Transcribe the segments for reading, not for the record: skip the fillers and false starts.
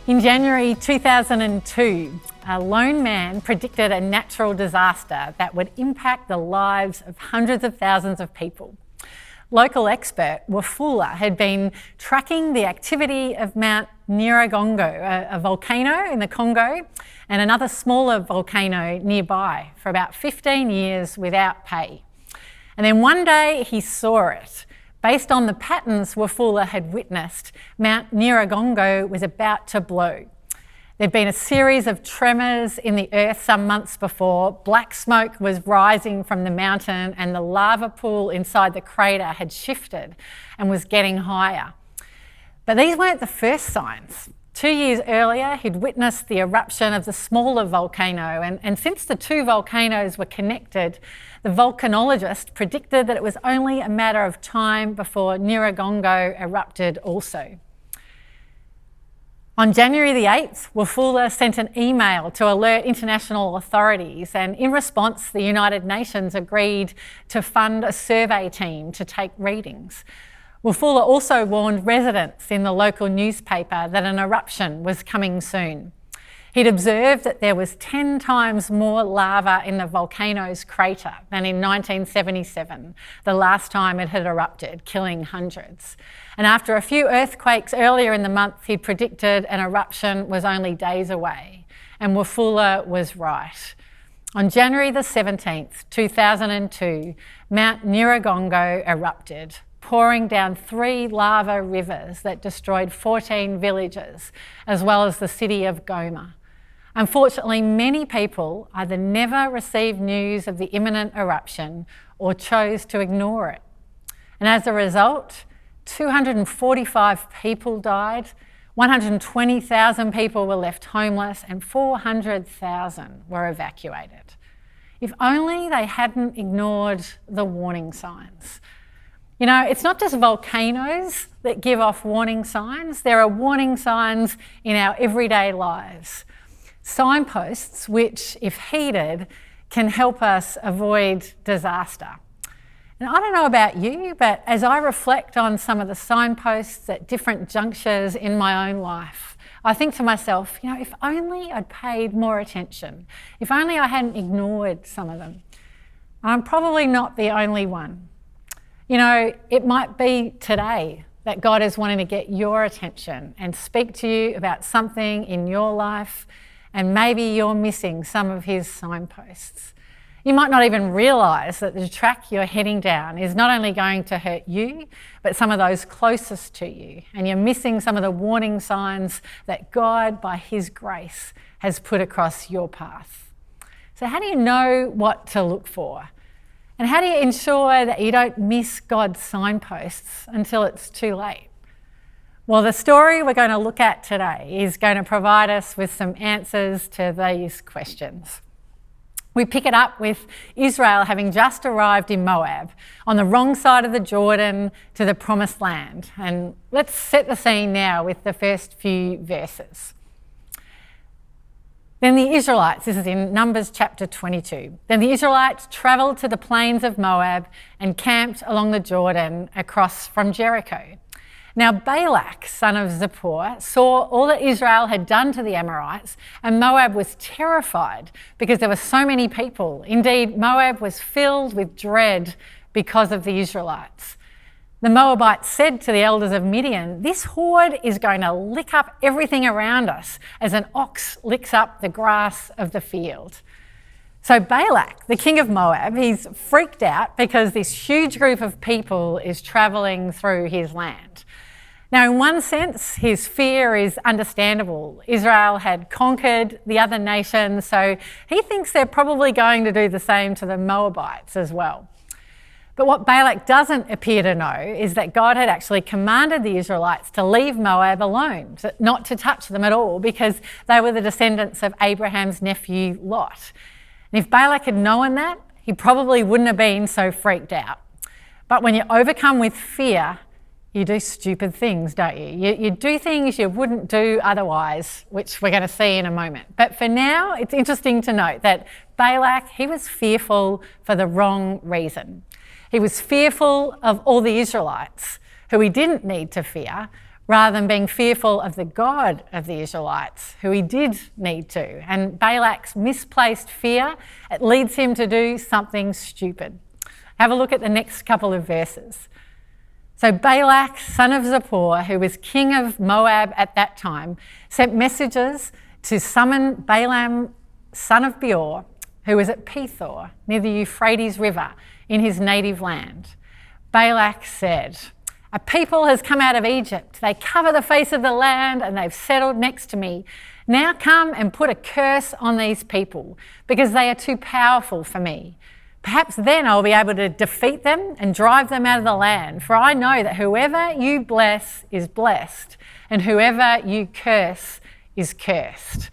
In January 2002, a lone man predicted a natural disaster that would impact the lives of hundreds of thousands of people. Local expert Wafula had been tracking the activity of Mount Nyiragongo, a volcano in the Congo, and another smaller volcano nearby for about 15 years without pay. And then one day he saw it. Based on the patterns Wafula had witnessed, Mount Nyiragongo was about to blow. There'd been a series of tremors in the earth some months before. Black smoke was rising from the mountain and the lava pool inside the crater had shifted and was getting higher. But these weren't the first signs. 2 years earlier, he'd witnessed the eruption of the smaller volcano, and since the two volcanoes were connected, the volcanologist predicted that it was only a matter of time before Nyiragongo erupted also. On January the 8th, Wafula sent an email to alert international authorities, and in response, the United Nations agreed to fund a survey team to take readings. Wafula also warned residents in the local newspaper that an eruption was coming soon. He'd observed that there was 10 times more lava in the volcano's crater than in 1977, the last time it had erupted, killing hundreds. And after a few earthquakes earlier in the month, he predicted an eruption was only days away. And Wafula was right. On January the 17th, 2002, Mount Nyiragongo erupted, pouring down 3 lava rivers that destroyed 14 villages, as well as the city of Goma. Unfortunately, many people either never received news of the imminent eruption or chose to ignore it. And as a result, 245 people died, 120,000 people were left homeless, and 400,000 were evacuated. If only they hadn't ignored the warning signs. You know, it's not just volcanoes that give off warning signs. There are warning signs in our everyday lives. Signposts which, if heeded, can help us avoid disaster. And I don't know about you, but as I reflect on some of the signposts at different junctures in my own life, I think to myself, you know, if only I'd paid more attention, if only I hadn't ignored some of them. I'm probably not the only one. You know, it might be today that God is wanting to get your attention and speak to you about something in your life, and maybe you're missing some of his signposts. You might not even realise that the track you're heading down is not only going to hurt you, but some of those closest to you, and you're missing some of the warning signs that God, by his grace, has put across your path. So how do you know what to look for? And how do you ensure that you don't miss God's signposts until it's too late? Well, the story we're going to look at today is going to provide us with some answers to these questions. We pick it up with Israel having just arrived in Moab, on the wrong side of the Jordan to the Promised Land. And let's set the scene now with the first few verses. Then the Israelites, this is in Numbers chapter 22, then the Israelites travelled to the plains of Moab and camped along the Jordan across from Jericho. Now Balak, son of Zippor, saw all that Israel had done to the Amorites, and Moab was terrified because there were so many people. Indeed, Moab was filled with dread because of the Israelites. The Moabites said to the elders of Midian, "This horde is going to lick up everything around us as an ox licks up the grass of the field." So Balak, the king of Moab, he's freaked out because this huge group of people is travelling through his land. Now, in one sense, his fear is understandable. Israel had conquered the other nations, so he thinks they're probably going to do the same to the Moabites as well. But what Balak doesn't appear to know is that God had actually commanded the Israelites to leave Moab alone, not to touch them at all, because they were the descendants of Abraham's nephew Lot. And if Balak had known that, he probably wouldn't have been so freaked out. But when you're overcome with fear, you do stupid things, don't you? You do things you wouldn't do otherwise, which we're going to see in a moment. But for now, it's interesting to note that Balak, he was fearful for the wrong reason. He was fearful of all the Israelites, who he didn't need to fear, rather than being fearful of the God of the Israelites, who he did need to. And Balak's misplaced fear, it leads him to do something stupid. Have a look at the next couple of verses. So Balak, son of Zippor, who was king of Moab at that time, sent messengers to summon Balaam, son of Beor, who was at Pethor, near the Euphrates River, in his native land. Balak said, "A people has come out of Egypt. They cover the face of the land and they've settled next to me. Now come and put a curse on these people because they are too powerful for me. Perhaps then I'll be able to defeat them and drive them out of the land. For I know that whoever you bless is blessed and whoever you curse is cursed."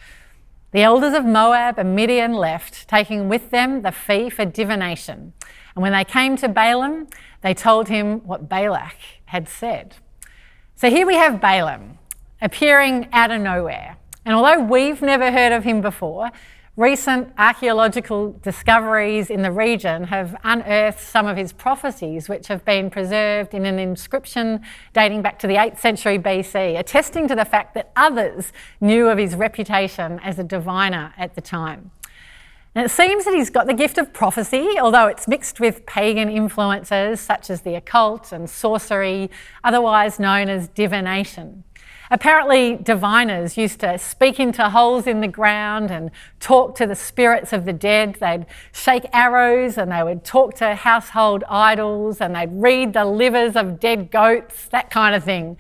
The elders of Moab and Midian left, taking with them the fee for divination. And when they came to Balaam, they told him what Balak had said. So here we have Balaam appearing out of nowhere. And although we've never heard of him before, recent archaeological discoveries in the region have unearthed some of his prophecies, which have been preserved in an inscription dating back to the 8th century BC, attesting to the fact that others knew of his reputation as a diviner at the time. And it seems that he's got the gift of prophecy, although it's mixed with pagan influences such as the occult and sorcery, otherwise known as divination. Apparently, diviners used to speak into holes in the ground and talk to the spirits of the dead. They'd shake arrows and they would talk to household idols and they'd read the livers of dead goats, that kind of thing.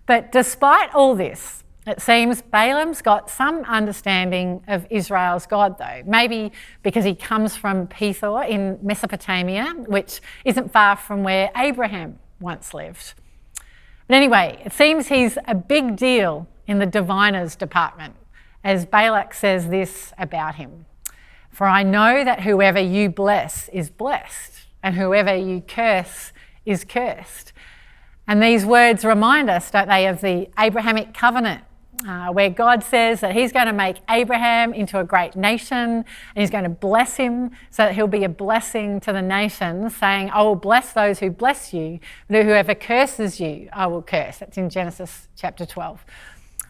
But despite all this, it seems Balaam's got some understanding of Israel's God, though. Maybe because he comes from Pethor in Mesopotamia, which isn't far from where Abraham once lived. But anyway, it seems he's a big deal in the diviners department, as Balak says this about him. "For I know that whoever you bless is blessed, and whoever you curse is cursed." And these words remind us, don't they, of the Abrahamic covenant, where God says that he's going to make Abraham into a great nation and he's going to bless him so that he'll be a blessing to the nations, saying, "I will bless those who bless you, but whoever curses you, I will curse." That's in Genesis chapter 12.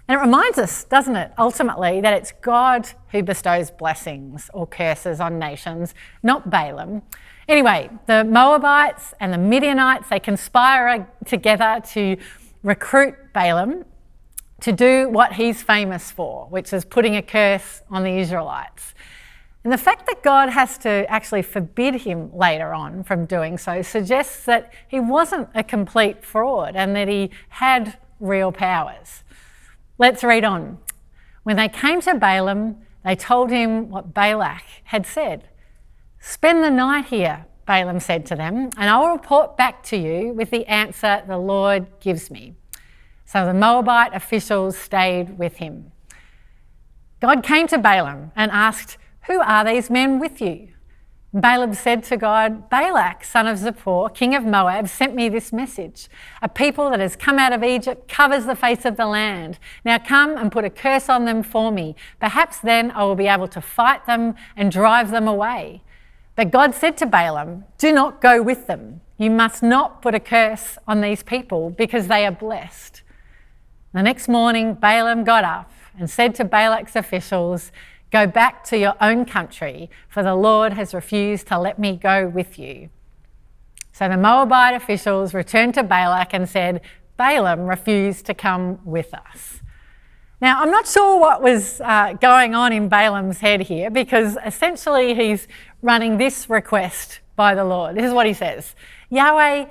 And it reminds us, doesn't it, ultimately, that it's God who bestows blessings or curses on nations, not Balaam. Anyway, the Moabites and the Midianites, they conspire together to recruit Balaam to do what he's famous for, which is putting a curse on the Israelites. And the fact that God has to actually forbid him later on from doing so suggests that he wasn't a complete fraud and that he had real powers. Let's read on. "When they came to Balaam, they told him what Balak had said. 'Spend the night here,' Balaam said to them, 'and I will report back to you with the answer the Lord gives me.' So the Moabite officials stayed with him. God came to Balaam and asked, 'Who are these men with you?' Balaam said to God, 'Balak, son of Zippor, king of Moab, sent me this message. A people that has come out of Egypt covers the face of the land. Now come and put a curse on them for me. Perhaps then I will be able to fight them and drive them away.' But God said to Balaam, 'Do not go with them. You must not put a curse on these people because they are blessed.' The next morning, Balaam got up and said to Balak's officials, 'Go back to your own country, for the Lord has refused to let me go with you.' So the Moabite officials returned to Balak and said, 'Balaam refused to come with us.'" Now, I'm not sure what was going on in Balaam's head here, because essentially he's running this request by the Lord. This is what he says: "Yahweh,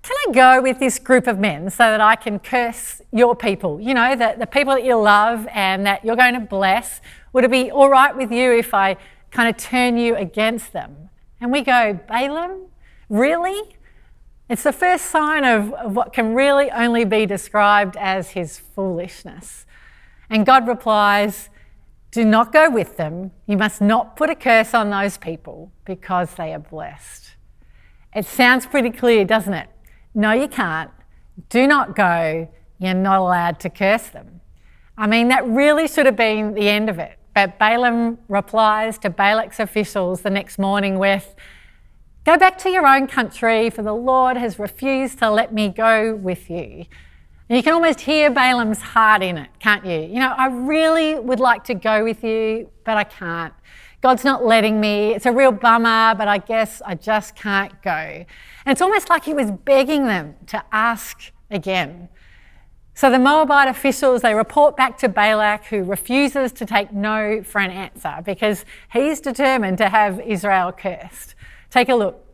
can I go with this group of men so that I can curse your people? You know, the people that you love and that you're going to bless. Would it be all right with you if I kind of turn you against them?" And we go, "Balaam? Really?" It's the first sign of what can really only be described as his foolishness. And God replies, "Do not go with them. You must not put a curse on those people because they are blessed." It sounds pretty clear, doesn't it? No, you can't. Do not go. You're not allowed to curse them. I mean, that really should have been the end of it. But Balaam replies to Balak's officials the next morning with, "Go back to your own country, for the Lord has refused to let me go with you." And you can almost hear Balaam's heart in it, can't you? You know, I really would like to go with you, but I can't. God's not letting me. It's a real bummer, but I guess I just can't go. And it's almost like he was begging them to ask again. So the Moabite officials, they report back to Balak, who refuses to take no for an answer because he's determined to have Israel cursed. Take a look.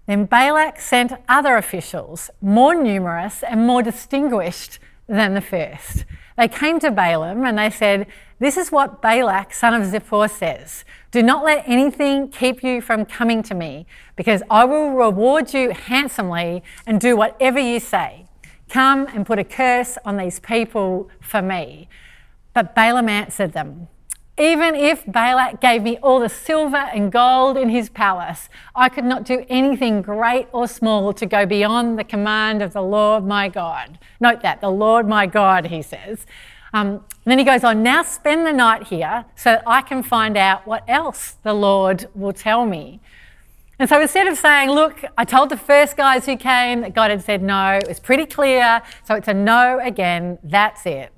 Then Balak sent other officials, more numerous and more distinguished than the first. They came to Balaam and they said, "This is what Balak, son of Zippor, says. Do not let anything keep you from coming to me, because I will reward you handsomely and do whatever you say. Come and put a curse on these people for me." But Balaam answered them, "Even if Balak gave me all the silver and gold in his palace, I could not do anything great or small to go beyond the command of the Lord my God." Note that, the Lord my God, he says. Then he goes on, "Now spend the night here so that I can find out what else the Lord will tell me." And so instead of saying, "Look, I told the first guys who came that God had said no, it was pretty clear, so it's a no again, that's it,"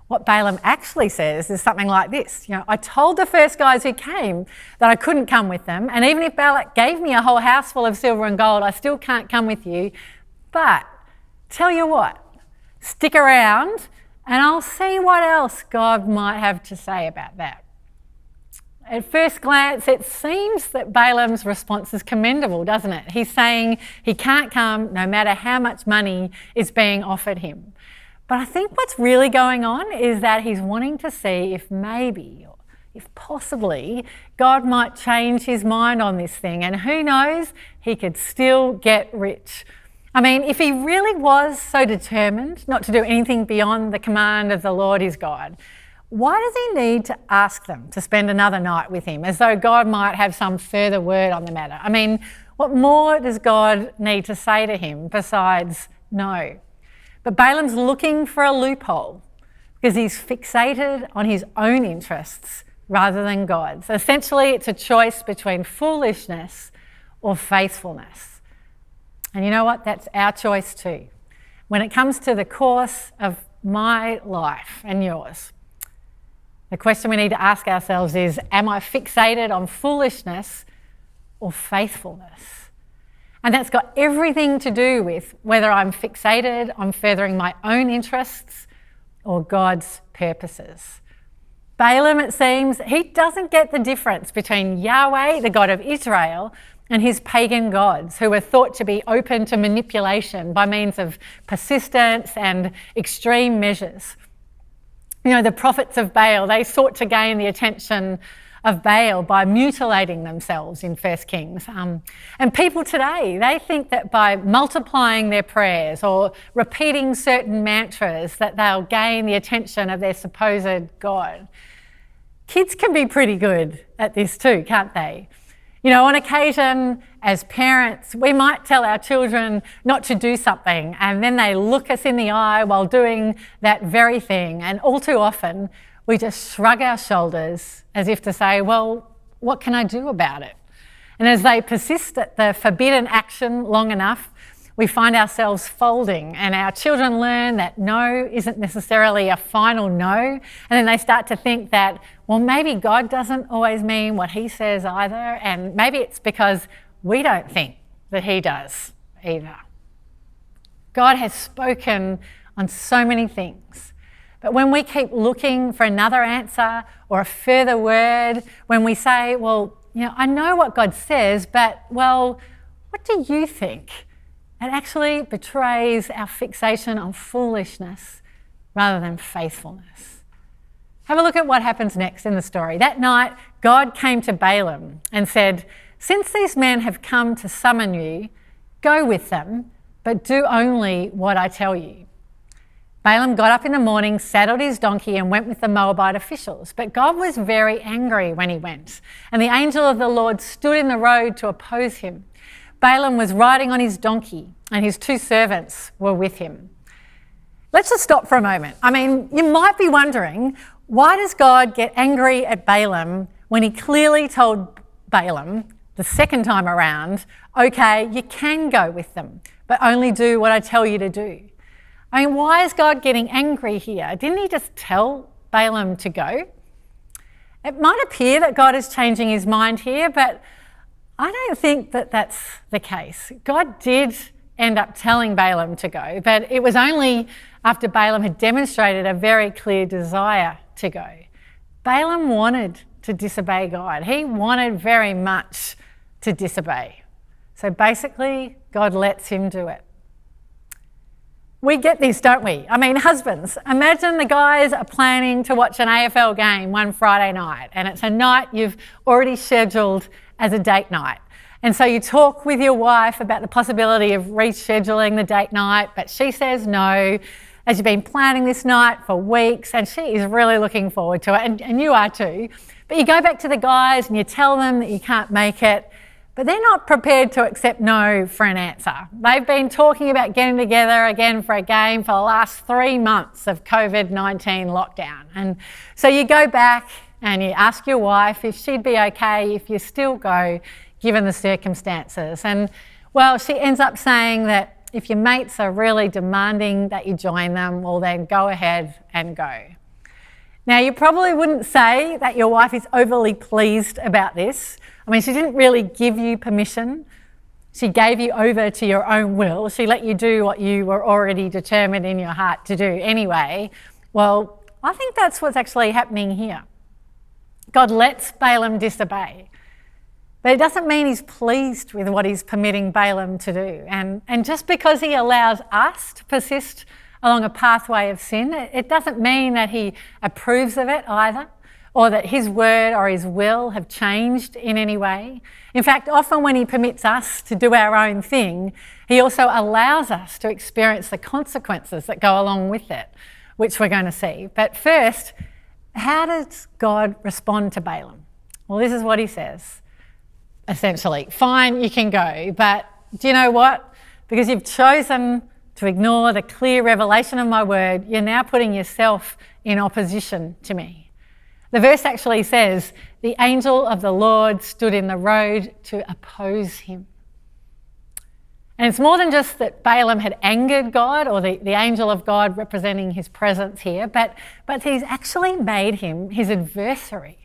what Balaam actually says is something like this. You know, "I told the first guys who came that I couldn't come with them, and even if Balak gave me a whole house full of silver and gold, I still can't come with you. But tell you what, stick around and I'll see what else God might have to say about that." At first glance, it seems that Balaam's response is commendable, doesn't it? He's saying he can't come no matter how much money is being offered him. But I think what's really going on is that he's wanting to see if maybe, or if possibly, God might change his mind on this thing. And who knows, he could still get rich. I mean, if he really was so determined not to do anything beyond the command of the Lord his God, why does he need to ask them to spend another night with him, as though God might have some further word on the matter? I mean, what more does God need to say to him besides no? But Balaam's looking for a loophole because he's fixated on his own interests rather than God's. Essentially, it's a choice between foolishness or faithfulness. And you know what? That's our choice too. When it comes to the course of my life and yours, the question we need to ask ourselves is, am I fixated on foolishness or faithfulness? And that's got everything to do with whether I'm fixated on furthering my own interests or God's purposes. Balaam, it seems, he doesn't get the difference between Yahweh, the God of Israel, and his pagan gods, who were thought to be open to manipulation by means of persistence and extreme measures. You know, the prophets of Baal, they sought to gain the attention of Baal by mutilating themselves in 1 Kings. And people today, they think that by multiplying their prayers or repeating certain mantras that they'll gain the attention of their supposed God. Kids can be pretty good at this too, can't they? You know, on occasion, as parents, we might tell our children not to do something, and then they look us in the eye while doing that very thing. And all too often, we just shrug our shoulders as if to say, well, what can I do about it? And as they persist at the forbidden action long enough, we find ourselves folding, and our children learn that no isn't necessarily a final no. And then they start to think that, well, maybe God doesn't always mean what he says either, and maybe it's because we don't think that he does either. God has spoken on so many things, but when we keep looking for another answer or a further word, when we say, well, you know, I know what God says, but, well, what do you think? It actually betrays our fixation on foolishness rather than faithfulness. Have a look at what happens next in the story. That night, God came to Balaam and said, "Since these men have come to summon you, go with them, but do only what I tell you." Balaam got up in the morning, saddled his donkey and went with the Moabite officials. But God was very angry when he went, and the angel of the Lord stood in the road to oppose him. Balaam was riding on his donkey and his 2 servants were with him. Let's just stop for a moment. I mean, you might be wondering, why does God get angry at Balaam when he clearly told Balaam the second time around, okay, you can go with them, but only do what I tell you to do? I mean, why is God getting angry here? Didn't he just tell Balaam to go? It might appear that God is changing his mind here, but I don't think that that's the case. God did end up telling Balaam to go, but it was only after Balaam had demonstrated a very clear desire to go. Balaam wanted to disobey God. He wanted very much to disobey. So basically, God lets him do it. We get this, don't we? I mean, husbands, imagine the guys are planning to watch an AFL game one Friday night, and it's a night you've already scheduled as a date night. And so you talk with your wife about the possibility of rescheduling the date night, but she says no, as you've been planning this night for weeks, and she is really looking forward to it, and you are too. But you go back to the guys and you tell them that you can't make it, but they're not prepared to accept no for an answer. They've been talking about getting together again for a game for the last 3 months of COVID-19 lockdown. And so you go back and you ask your wife if she'd be okay if you still go, given the circumstances. And, well, she ends up saying that if your mates are really demanding that you join them, well, then go ahead and go. Now, you probably wouldn't say that your wife is overly pleased about this. I mean, she didn't really give you permission. She gave you over to your own will. She let you do what you were already determined in your heart to do anyway. Well, I think that's what's actually happening here. God lets Balaam disobey, but it doesn't mean he's pleased with what he's permitting Balaam to do. And just because he allows us to persist along a pathway of sin, it doesn't mean that he approves of it either, or that his word or his will have changed in any way. In fact, often when he permits us to do our own thing, he also allows us to experience the consequences that go along with it, which we're going to see. But first, how does God respond to Balaam? Well, this is what he says, essentially. Fine, you can go, but do you know what? Because you've chosen to ignore the clear revelation of my word, you're now putting yourself in opposition to me. The verse actually says, the angel of the Lord stood in the road to oppose him. And it's more than just that Balaam had angered God, or the angel of God representing his presence here, but he's actually made him his adversary.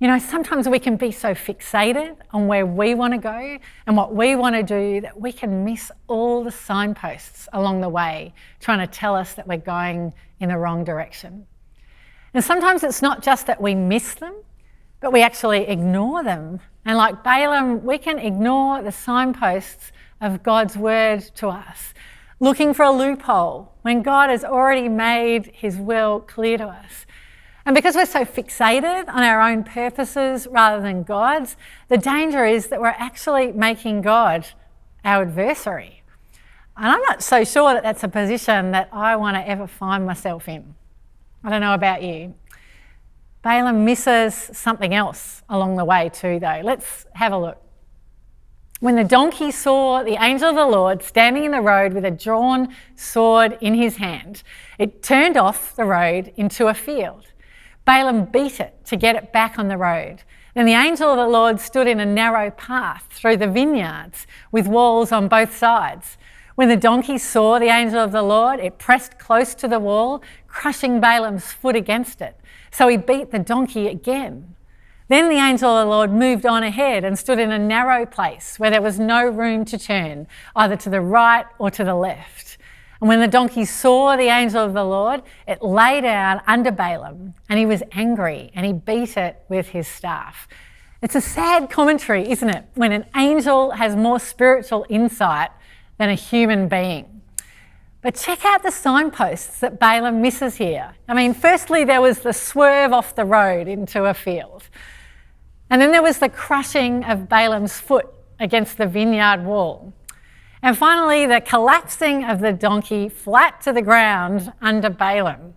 You know, sometimes we can be so fixated on where we want to go and what we want to do that we can miss all the signposts along the way trying to tell us that we're going in the wrong direction. And sometimes it's not just that we miss them, but we actually ignore them. And like Balaam, we can ignore the signposts of God's word to us, looking for a loophole when God has already made his will clear to us. And because we're so fixated on our own purposes rather than God's, the danger is that we're actually making God our adversary. And I'm not so sure that that's a position that I want to ever find myself in. I don't know about you. Balaam misses something else along the way too, though. Let's have a look. When the donkey saw the angel of the Lord standing in the road with a drawn sword in his hand, it turned off the road into a field. Balaam beat it to get it back on the road. Then the angel of the Lord stood in a narrow path through the vineyards with walls on both sides. When the donkey saw the angel of the Lord, it pressed close to the wall, crushing Balaam's foot against it. So he beat the donkey again. Then the angel of the Lord moved on ahead and stood in a narrow place where there was no room to turn, either to the right or to the left. And when the donkey saw the angel of the Lord, it lay down under Balaam, and he was angry, and he beat it with his staff. It's a sad commentary, isn't it, when an angel has more spiritual insight than a human being. But check out the signposts that Balaam misses here. I mean, firstly, there was the swerve off the road into a field. And then there was the crushing of Balaam's foot against the vineyard wall. And finally, the collapsing of the donkey flat to the ground under Balaam.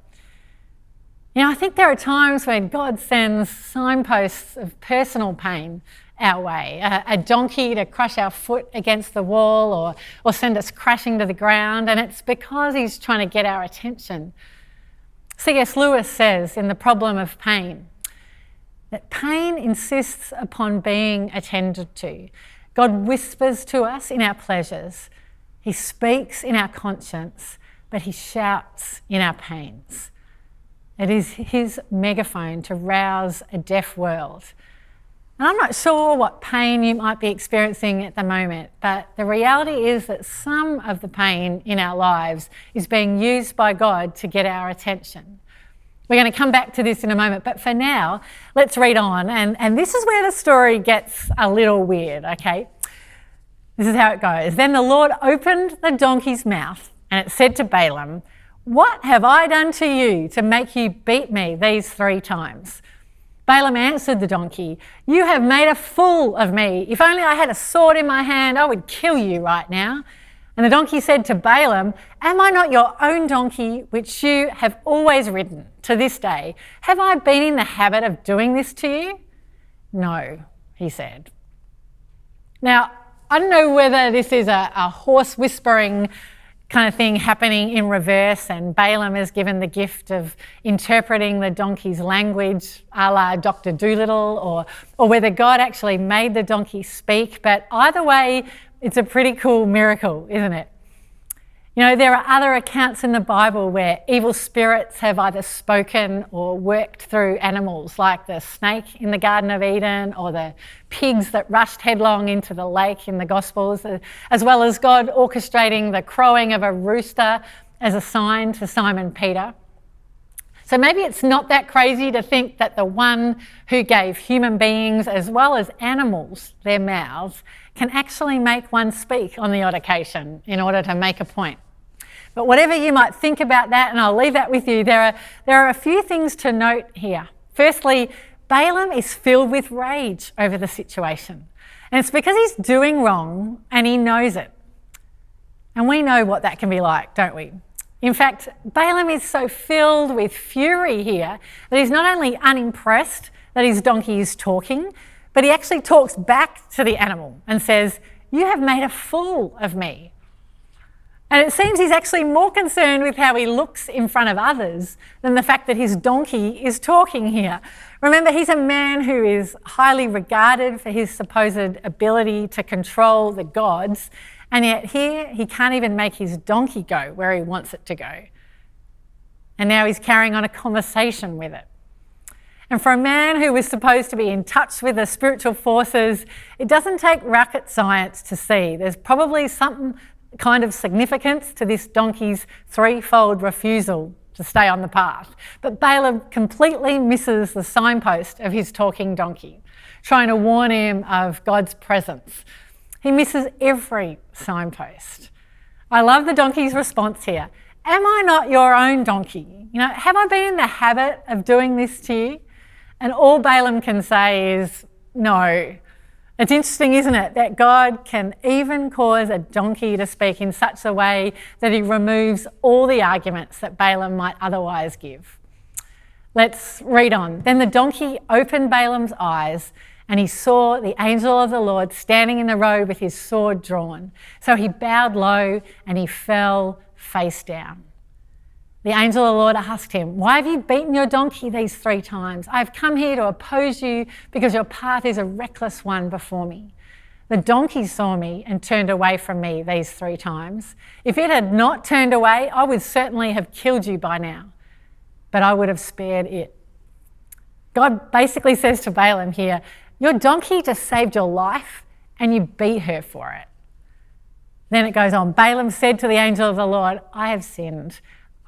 You know, I think there are times when God sends signposts of personal pain our way, a donkey to crush our foot against the wall or send us crashing to the ground, and it's because he's trying to get our attention. C.S. Lewis says in The Problem of Pain that pain insists upon being attended to. God whispers to us in our pleasures. He speaks in our conscience, but he shouts in our pains. It is his megaphone to rouse a deaf world. And I'm not sure what pain you might be experiencing at the moment, but the reality is that some of the pain in our lives is being used by God to get our attention. We're going to come back to this in a moment, but for now, let's read on. And this is where the story gets a little weird, okay? This is how it goes. Then the Lord opened the donkey's mouth, and it said to Balaam, "What have I done to you to make you beat me these 3 times?" Balaam answered the donkey, "You have made a fool of me. If only I had a sword in my hand, I would kill you right now." And the donkey said to Balaam, "Am I not your own donkey, which you have always ridden to this day? Have I been in the habit of doing this to you?" "No," he said. Now, I don't know whether this is a horse whispering kind of thing happening in reverse, and Balaam is given the gift of interpreting the donkey's language a la Dr. Dolittle, or whether God actually made the donkey speak, but either way, it's a pretty cool miracle, isn't it? You know, there are other accounts in the Bible where evil spirits have either spoken or worked through animals, like the snake in the Garden of Eden or the pigs that rushed headlong into the lake in the Gospels, as well as God orchestrating the crowing of a rooster as a sign to Simon Peter. So maybe it's not that crazy to think that the one who gave human beings as well as animals their mouths can actually make one speak on the odd occasion in order to make a point. But whatever you might think about that, and I'll leave that with you, there are a few things to note here. Firstly, Balaam is filled with rage over the situation. And it's because he's doing wrong and he knows it. And we know what that can be like, don't we? In fact, Balaam is so filled with fury here that he's not only unimpressed that his donkey is talking, but he actually talks back to the animal and says, "You have made a fool of me." And it seems he's actually more concerned with how he looks in front of others than the fact that his donkey is talking here. Remember, he's a man who is highly regarded for his supposed ability to control the gods, and yet here he can't even make his donkey go where he wants it to go. And now he's carrying on a conversation with it. And for a man who was supposed to be in touch with the spiritual forces, it doesn't take rocket science to see there's probably some kind of significance to this donkey's 3-fold refusal to stay on the path. But Balaam completely misses the signpost of his talking donkey, trying to warn him of God's presence. He misses every signpost. I love the donkey's response here. "Am I not your own donkey? You know, have I been in the habit of doing this to you?" And all Balaam can say is, "No." It's interesting, isn't it, that God can even cause a donkey to speak in such a way that he removes all the arguments that Balaam might otherwise give. Let's read on. Then the donkey opened Balaam's eyes, and he saw the angel of the Lord standing in the road with his sword drawn. So he bowed low and he fell face down. The angel of the Lord asked him, "Why have you beaten your donkey these 3 times? I have come here to oppose you because your path is a reckless one before me. The donkey saw me and turned away from me these 3 times. If it had not turned away, I would certainly have killed you by now, but I would have spared it." God basically says to Balaam here, your donkey just saved your life and you beat her for it. Then it goes on. Balaam said to the angel of the Lord, "I have sinned.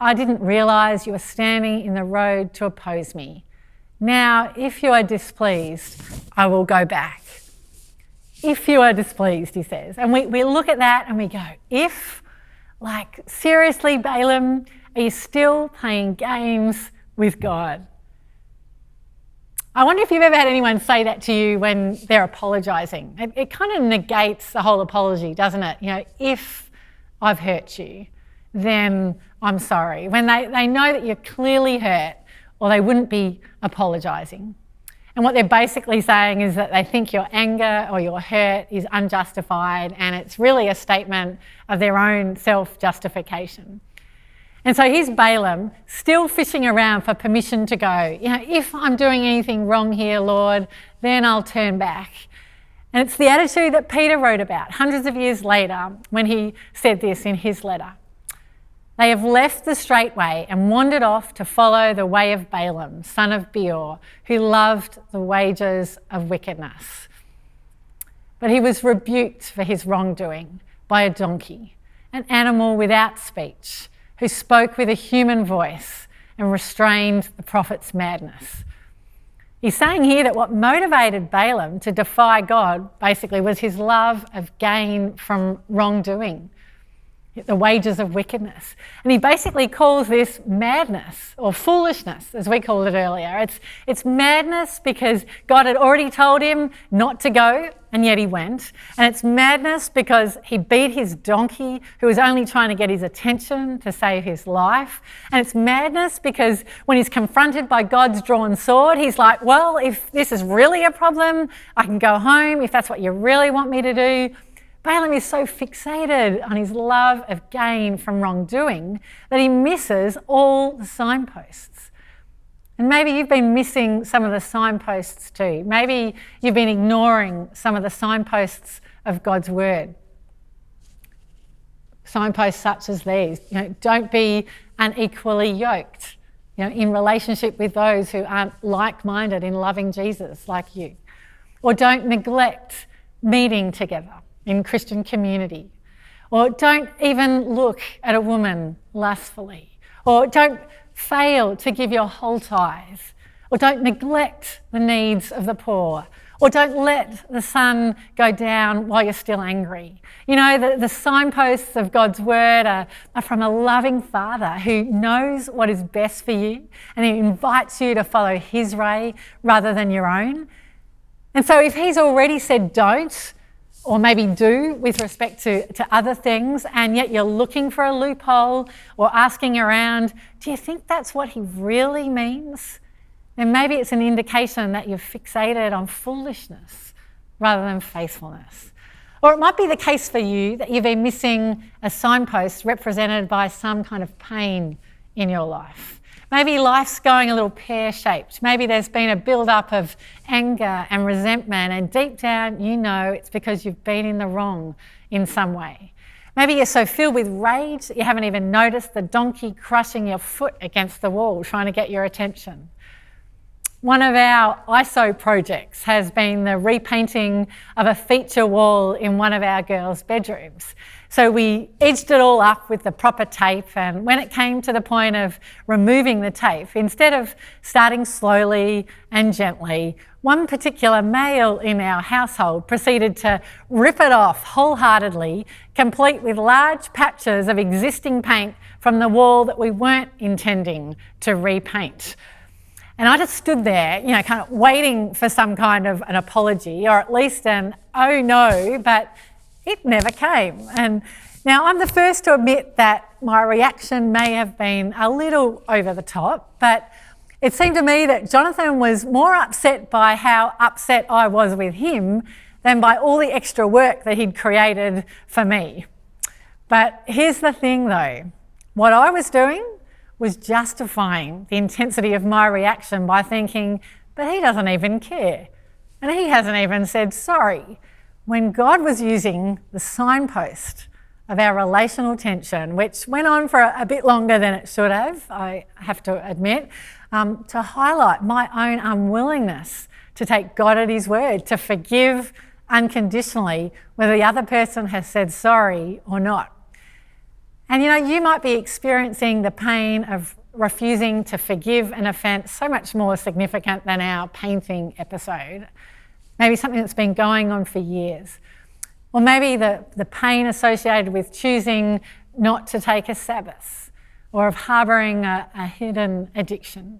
I didn't realise you were standing in the road to oppose me. Now, if you are displeased, I will go back." If you are displeased, he says. And we look at that and we go, if? Like, seriously, Balaam, are you still playing games with God? I wonder if you've ever had anyone say that to you when they're apologising. It kind of negates the whole apology, doesn't it? You know, if I've hurt you, then I'm sorry. When they know that you're clearly hurt, or they wouldn't be apologising. And what they're basically saying is that they think your anger or your hurt is unjustified, and it's really a statement of their own self-justification. And so here's Balaam still fishing around for permission to go, you know, if I'm doing anything wrong here, Lord, then I'll turn back. And it's the attitude that Peter wrote about hundreds of years later when he said this in his letter. They have left the straight way and wandered off to follow the way of Balaam, son of Beor, who loved the wages of wickedness. But he was rebuked for his wrongdoing by a donkey, an animal without speech, who spoke with a human voice and restrained the prophet's madness. He's saying here that what motivated Balaam to defy God basically was his love of gain from wrongdoing, the wages of wickedness. And he basically calls this madness, or foolishness, as we called it earlier. It's madness because God had already told him not to go, and yet he went. And it's madness because he beat his donkey, who was only trying to get his attention to save his life. And it's madness because when he's confronted by God's drawn sword, he's like, well, if this is really a problem, I can go home if that's what you really want me to do. Balaam is so fixated on his love of gain from wrongdoing that he misses all the signposts. And maybe you've been missing some of the signposts too. Maybe you've been ignoring some of the signposts of God's word. Signposts such as these, don't be unequally yoked, in relationship with those who aren't like-minded in loving Jesus like you. Or don't neglect meeting together in Christian community. Or don't even look at a woman lustfully. Or don't fail to give your whole tithe. Or don't neglect the needs of the poor. Or don't let the sun go down while you're still angry. The signposts of God's word are from a loving Father who knows what is best for you, and he invites you to follow his way rather than your own. And so if he's already said don't, or maybe do with respect to other things, and yet you're looking for a loophole or asking around, do you think that's what he really means? Then maybe it's an indication that you're fixated on foolishness rather than faithfulness. Or it might be the case for you that you've been missing a signpost represented by some kind of pain in your life. Maybe life's going a little pear-shaped. Maybe there's been a build-up of anger and resentment, and deep down you know it's because you've been in the wrong in some way. Maybe you're so filled with rage that you haven't even noticed the donkey crushing your foot against the wall trying to get your attention. One of our ISO projects has been the repainting of a feature wall in one of our girls' bedrooms. So we edged it all up with the proper tape, and when it came to the point of removing the tape, instead of starting slowly and gently, one particular male in our household proceeded to rip it off wholeheartedly, complete with large patches of existing paint from the wall that we weren't intending to repaint. And I just stood there, kind of waiting for some kind of an apology, or at least an oh no, but it never came. And now I'm the first to admit that my reaction may have been a little over the top, but it seemed to me that Jonathan was more upset by how upset I was with him than by all the extra work that he'd created for me. But here's the thing though, what I was doing was justifying the intensity of my reaction by thinking, but he doesn't even care. And he hasn't even said sorry. When God was using the signpost of our relational tension, which went on for a bit longer than it should have, I have to admit, to highlight my own unwillingness to take God at his word, to forgive unconditionally whether the other person has said sorry or not. And you might be experiencing the pain of refusing to forgive an offence so much more significant than our painting episode. Maybe something that's been going on for years. Or maybe the pain associated with choosing not to take a Sabbath, or of harbouring a hidden addiction.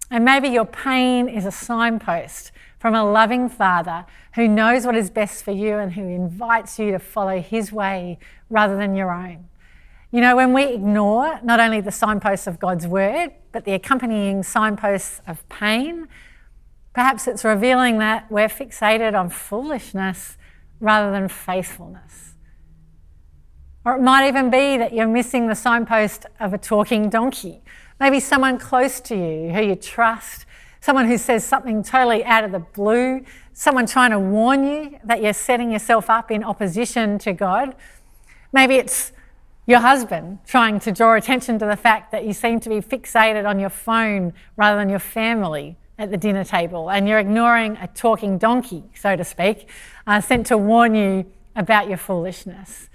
And maybe your pain is a signpost from a loving Father who knows what is best for you and who invites you to follow his way rather than your own. When we ignore not only the signposts of God's word, but the accompanying signposts of pain, perhaps it's revealing that we're fixated on foolishness rather than faithfulness. Or it might even be that you're missing the signpost of a talking donkey. Maybe someone close to you who you trust, someone who says something totally out of the blue, someone trying to warn you that you're setting yourself up in opposition to God. Maybe it's Your husband trying to draw attention to the fact that you seem to be fixated on your phone rather than your family at the dinner table, and you're ignoring a talking donkey, so to speak, sent to warn you about your foolishness.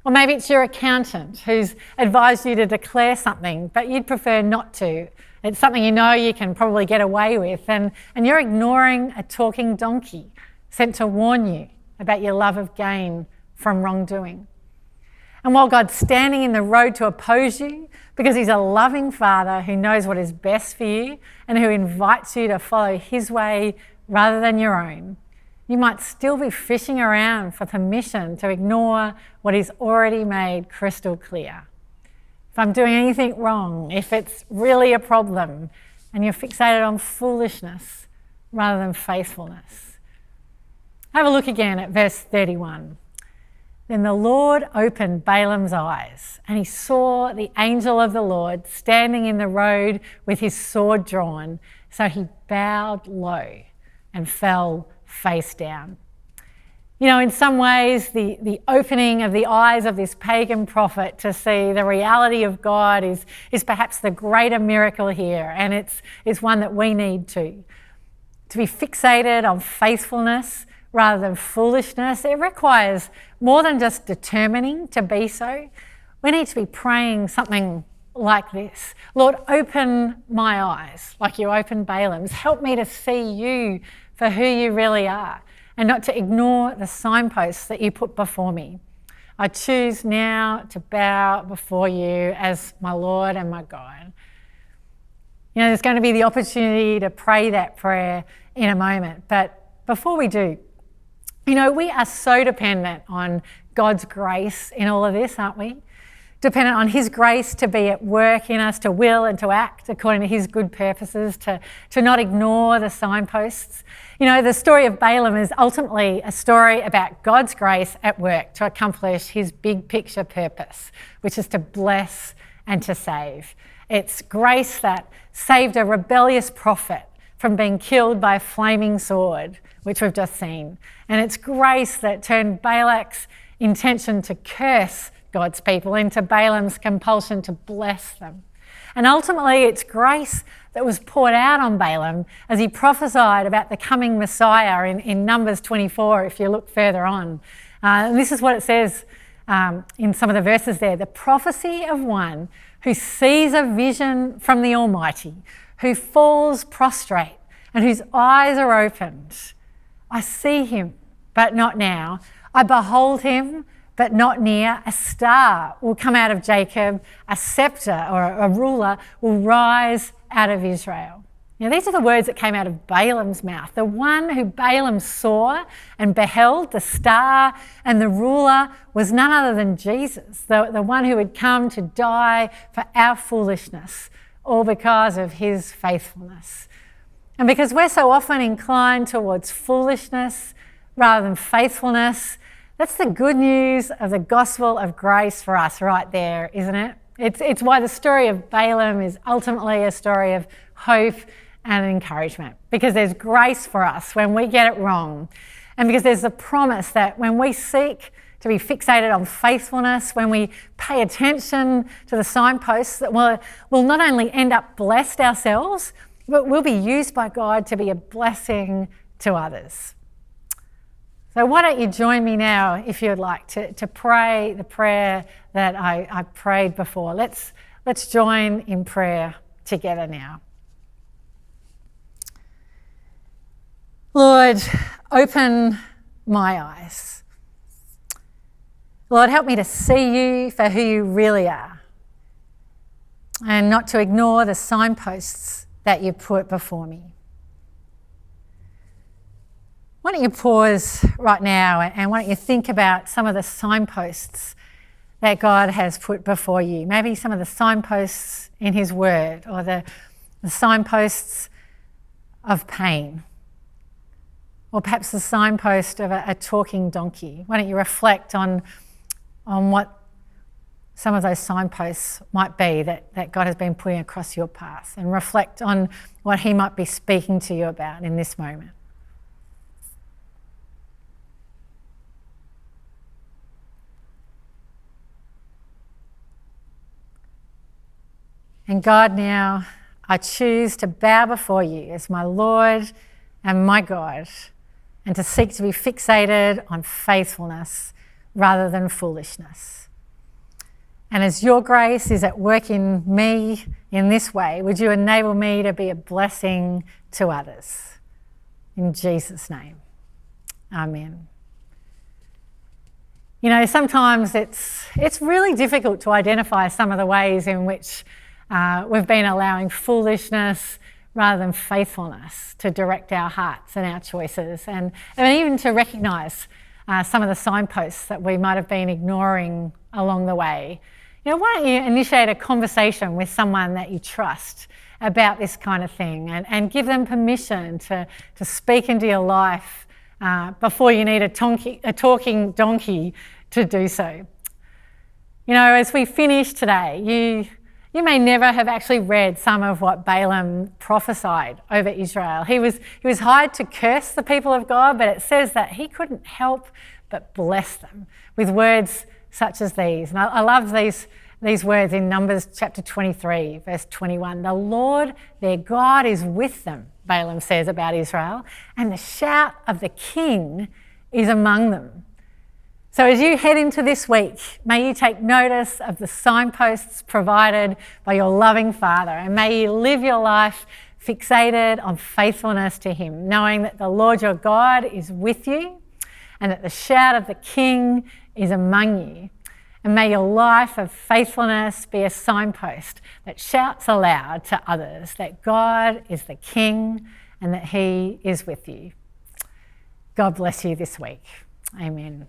Or maybe it's your accountant who's advised you to declare something, but you'd prefer not to. It's something you know you can probably get away with, and you're ignoring a talking donkey sent to warn you about your love of gain from wrongdoing. And while God's standing in the road to oppose you because he's a loving Father who knows what is best for you and who invites you to follow his way rather than your own, you might still be fishing around for permission to ignore what he's already made crystal clear. If I'm doing anything wrong, if it's really a problem, and you're fixated on foolishness rather than faithfulness. Have a look again at verse 31. Then the Lord opened Balaam's eyes, and he saw the angel of the Lord standing in the road with his sword drawn. So he bowed low and fell face down. You know, in some ways, the opening of the eyes of this pagan prophet to see the reality of God is perhaps the greater miracle here, and it's one that we need to. To be fixated on faithfulness rather than foolishness, it requires more than just determining to be so. We need to be praying something like this. Lord, open my eyes like you opened Balaam's. Help me to see you for who you really are and not to ignore the signposts that you put before me. I choose now to bow before you as my Lord and my God. You know, there's going to be the opportunity to pray that prayer in a moment, but before we do, you know, we are so dependent on God's grace in all of this, aren't we? Dependent on his grace to be at work in us, to will and to act according to his good purposes, to not ignore the signposts. You know, the story of Balaam is ultimately a story about God's grace at work to accomplish his big picture purpose, which is to bless and to save. It's grace that saved a rebellious prophet from being killed by a flaming sword, which we've just seen. And it's grace that turned Balak's intention to curse God's people into Balaam's compulsion to bless them. And ultimately, it's grace that was poured out on Balaam as he prophesied about the coming Messiah in Numbers 24, if you look further on. And this is what it says in some of the verses there. The prophecy of one who sees a vision from the Almighty, who falls prostrate and whose eyes are opened. I see him, but not now. I behold him, but not near. A star will come out of Jacob, a scepter or a ruler will rise out of Israel. Now, these are the words that came out of Balaam's mouth. The one who Balaam saw and beheld, the star and the ruler, was none other than Jesus, the one who had come to die for our foolishness, all because of his faithfulness. And because we're so often inclined towards foolishness rather than faithfulness, that's the good news of the gospel of grace for us right there, isn't it? It's why the story of Balaam is ultimately a story of hope and encouragement, because there's grace for us when we get it wrong, and because there's a promise that when we seek to be fixated on faithfulness, when we pay attention to the signposts, that we'll not only end up blessed ourselves, but we'll be used by God to be a blessing to others. So why don't you join me now, if you'd like, to pray the prayer that I prayed before. Let's join in prayer together now. Lord, open my eyes. Lord, help me to see you for who you really are and not to ignore the signposts that you put before me. Why don't you pause right now and why don't you think about some of the signposts that God has put before you? Maybe some of the signposts in his word, or the signposts of pain, or perhaps the signpost of a talking donkey. Why don't you reflect on what some of those signposts might be that God has been putting across your path, and reflect on what he might be speaking to you about in this moment. And God, now I choose to bow before you as my Lord and my God, and to seek to be fixated on faithfulness rather than foolishness. And as your grace is at work in me in this way, would you enable me to be a blessing to others? In Jesus' name, amen. You know, sometimes it's really difficult to identify some of the ways in which we've been allowing foolishness rather than faithfulness to direct our hearts and our choices, and even to recognise some of the signposts that we might have been ignoring along the way. You know, why don't you initiate a conversation with someone that you trust about this kind of thing, and give them permission to speak into your life before you need a talking donkey to do so. You know, as we finish today, you may never have actually read some of what Balaam prophesied over Israel. He was hired to curse the people of God, but it says that he couldn't help but bless them with words such as these. And I love these words in Numbers chapter 23, verse 21. The Lord, their God, is with them, Balaam says about Israel, and the shout of the king is among them. So as you head into this week, may you take notice of the signposts provided by your loving Father, and may you live your life fixated on faithfulness to him, knowing that the Lord your God is with you and that the shout of the King is among you. And may your life of faithfulness be a signpost that shouts aloud to others that God is the King and that he is with you. God bless you this week. Amen.